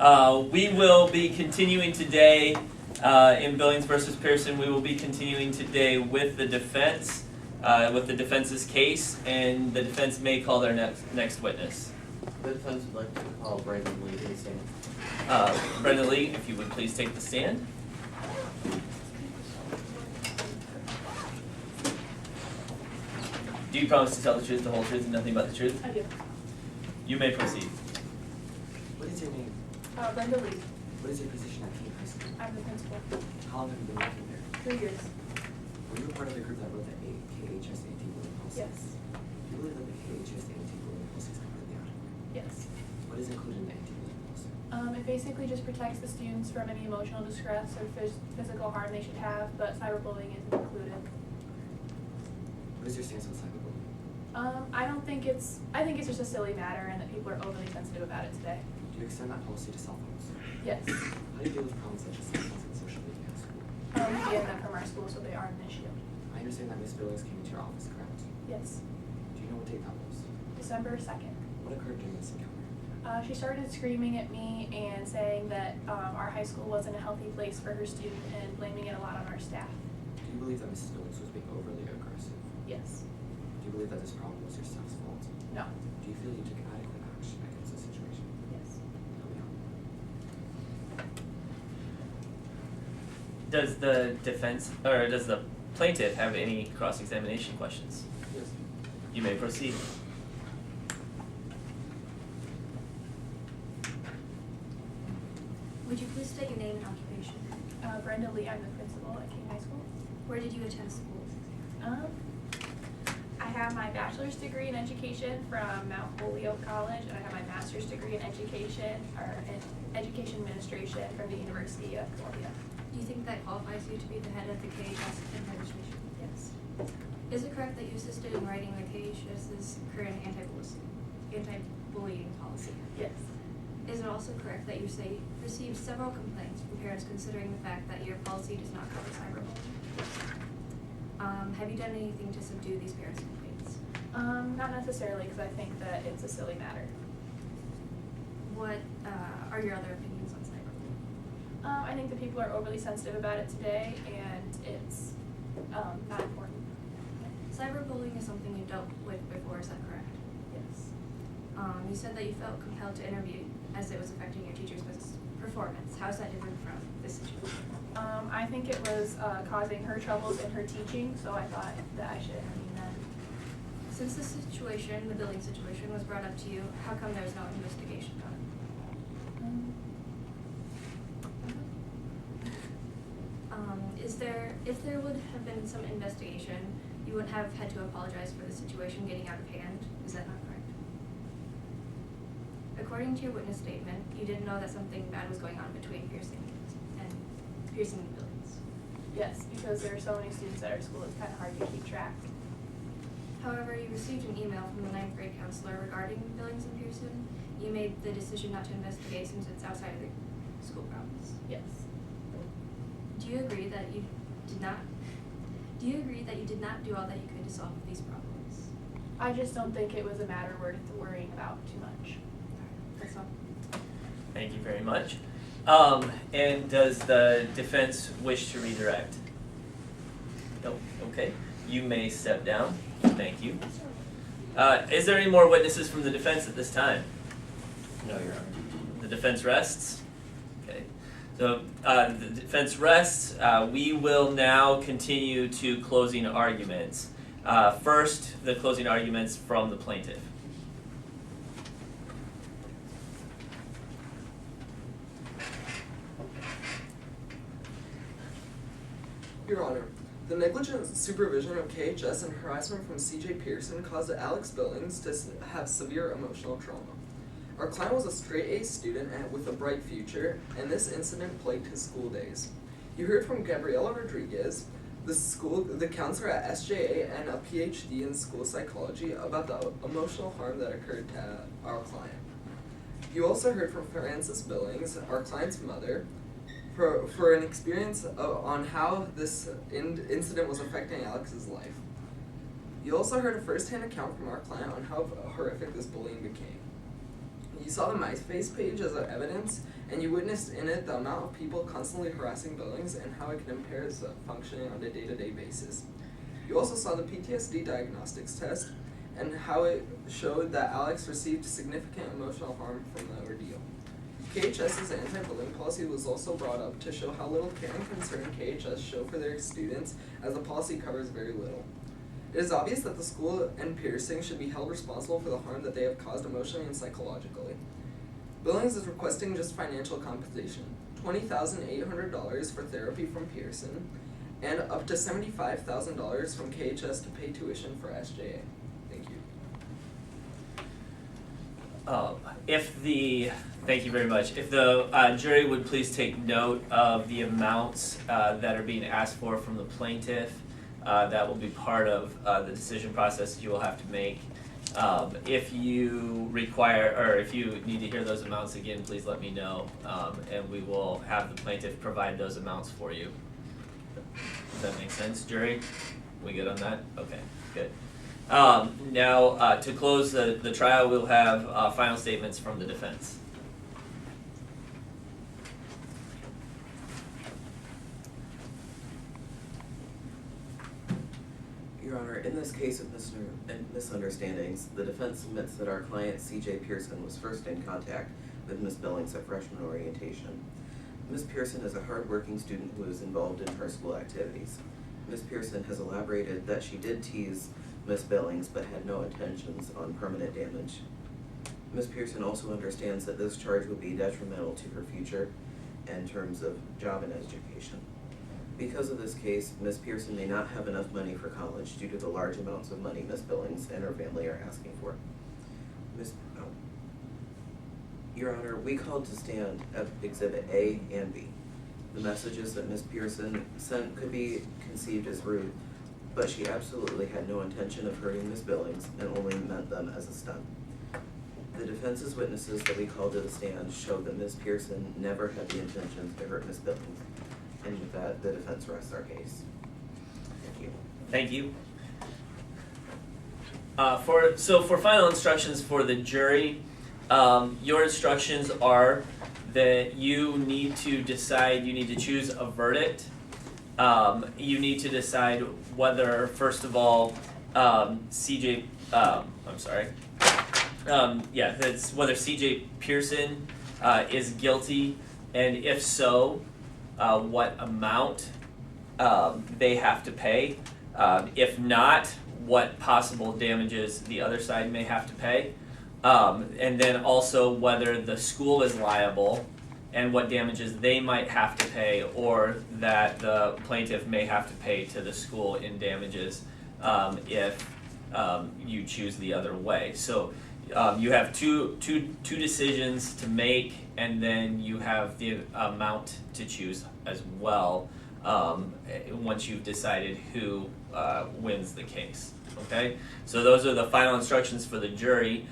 We will be continuing today in Billings versus Pearson. We will be continuing today with the defense, with the defense's case, and the defense may call their next witness. The defense would like to call Brendan Lee to the stand. Brendan Lee, if you would please take the stand. Do you promise to tell the truth, the whole truth, and nothing but the truth? I do. You may proceed. What is your name? Brenda Lee. What is your position at King High School? I'm the principal. How long have you been working there? 3 years. Were you a part of the group that wrote the KHS anti-bullying policy? Yes. Do you believe that the KHS anti-bullying policy is completely adequate? Yes. What is included in the anti-bullying policy? It basically just protects the students from any emotional distress or physical harm they should have, but cyberbullying isn't included. What is your stance on cyberbullying? I think it's just a silly matter and that people are overly sensitive about it today. Do you extend that policy to cell phones? Yes. How do you deal with problems such as cell phones and social media at school? We ban them from our school, so they aren't an issue. I understand that Ms. Billings came into your office, correct? Yes. Do you know what date that was? December 2nd. What occurred during this encounter? She started screaming at me and saying that our high school wasn't a healthy place for her student and blaming it a lot on our staff. Do you believe that Mrs. Billings was being overly aggressive? Yes. Do you believe that this problem was your staff's fault? No. Do you feel you took adequate action against the situation? Yes. Help me out. Does the defense, or does the plaintiff have any cross-examination questions? Yes. You may proceed. Would you please state your name and occupation? Brenda Lee, I'm the principal at King High School. Where did you attend school? I have my bachelor's degree in education from Mount Holyoke College, and I have my master's degree in education administration from the University of Columbia. Do you think that qualifies you to be the head of the KHS administration? Yes. Is it correct that you assisted in writing the KHS's current anti-bullying policy? Yes. Is it also correct that you received several complaints from parents considering the fact that your policy does not cover cyberbullying? Have you done anything to subdue these parents' complaints? Not necessarily, because I think that it's a silly matter. What are your other opinions on cyberbullying? I think that people are overly sensitive about it today, and it's not important. Cyberbullying is something you dealt with before, is that correct? Yes. You said that you felt compelled to interview as it was affecting your teacher's performance. How is that different from this situation? I think it was causing her troubles in her teaching, so I thought that I should intervene then. Since this situation, the billing situation, was brought up to you, how come there was no investigation done? If there would have been some investigation, you wouldn't have had to apologize for the situation getting out of hand. Is that not correct? According to your witness statement, you didn't know that something bad was going on between Pearson and Billings. Yes, because there are so many students at our school, it's kind of hard to keep track. However, you received an email from the 9th grade counselor regarding Billings and Pearson. You made the decision not to investigate since it's outside of the school grounds. Yes. Do you agree that you did not do all that you could to solve these problems? I just don't think it was a matter worth worrying about too much. That's all. Thank you very much. And does the defense wish to redirect? No, okay. You may step down. Thank you. Is there any more witnesses from the defense at this time? No, Your Honor. The defense rests. Okay. So the defense rests. We will now continue to closing arguments. First, the closing arguments from the plaintiff. Your Honor, the negligent supervision of KHS and harassment from CJ Pearson caused Alex Billings to have severe emotional trauma. Our client was a straight-A student with a bright future, and this incident plagued his school days. You heard from Gabriela Rodriguez, the counselor at SJA and a PhD in school psychology, about the emotional harm that occurred to our client. You also heard from Frances Billings, our client's mother, for an experience on how this incident was affecting Alex's life. You also heard a first-hand account from our client on how horrific this bullying became. You saw the MySpace page as evidence, and you witnessed in it the amount of people constantly harassing Billings and how it can impair his functioning on a day-to-day basis. You also saw the PTSD diagnostics test and how it showed that Alex received significant emotional harm from the ordeal. KHS's anti-bullying policy was also brought up to show how little care and concern KHS show for their students, as the policy covers very little. It is obvious that the school and Pearson should be held responsible for the harm that they have caused emotionally and psychologically. Billings is requesting just financial compensation, $20,800 for therapy from Pearson, and up to $75,000 from KHS to pay tuition for SJA. Thank you. Thank you very much. If the jury would please take note of the amounts that are being asked for from the plaintiff, that will be part of the decision process that you will have to make. If you require, or if you need to hear those amounts again, please let me know, and we will have the plaintiff provide those amounts for you. Does that make sense, jury? We good on that? Okay, good. Now, to close the trial, we'll have final statements from the defense. Your Honor, in this case of misunderstandings, the defense admits that our client, CJ Pearson, was first in contact with Ms. Billings at freshman orientation. Ms. Pearson is a hard-working student who is involved in her school activities. Ms. Pearson has elaborated that she did tease Ms. Billings but had no intentions on permanent damage. Ms. Pearson also understands that this charge would be detrimental to her future in terms of job and education. Because of this case, Ms. Pearson may not have enough money for college due to the large amounts of money Ms. Billings and her family are asking for. Your Honor, we called to stand at Exhibit A and B. The messages that Ms. Pearson sent could be conceived as rude, but she absolutely had no intention of hurting Ms. Billings and only meant them as a stunt. The defense's witnesses that we called to the stand showed that Ms. Pearson never had the intention to hurt Ms. Billings. And with that, the defense rests our case. Thank you. Thank you. For final instructions for the jury, your instructions are that you need to decide, you need to choose a verdict. You need to decide whether, first of all, whether CJ Pearson is guilty, and if so, what amount they have to pay. If not, what possible damages the other side may have to pay. And then also whether the school is liable and what damages they might have to pay, or that the plaintiff may have to pay to the school in damages if you choose the other way. So you have two decisions to make, and then you have the amount to choose as well once you've decided who wins the case. Okay, so those are the final instructions for the jury.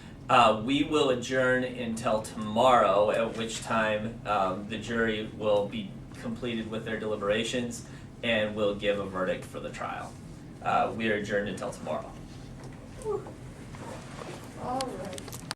We will adjourn until tomorrow, at which time the jury will be completed with their deliberations and will give a verdict for the trial. We are adjourned until tomorrow. All right.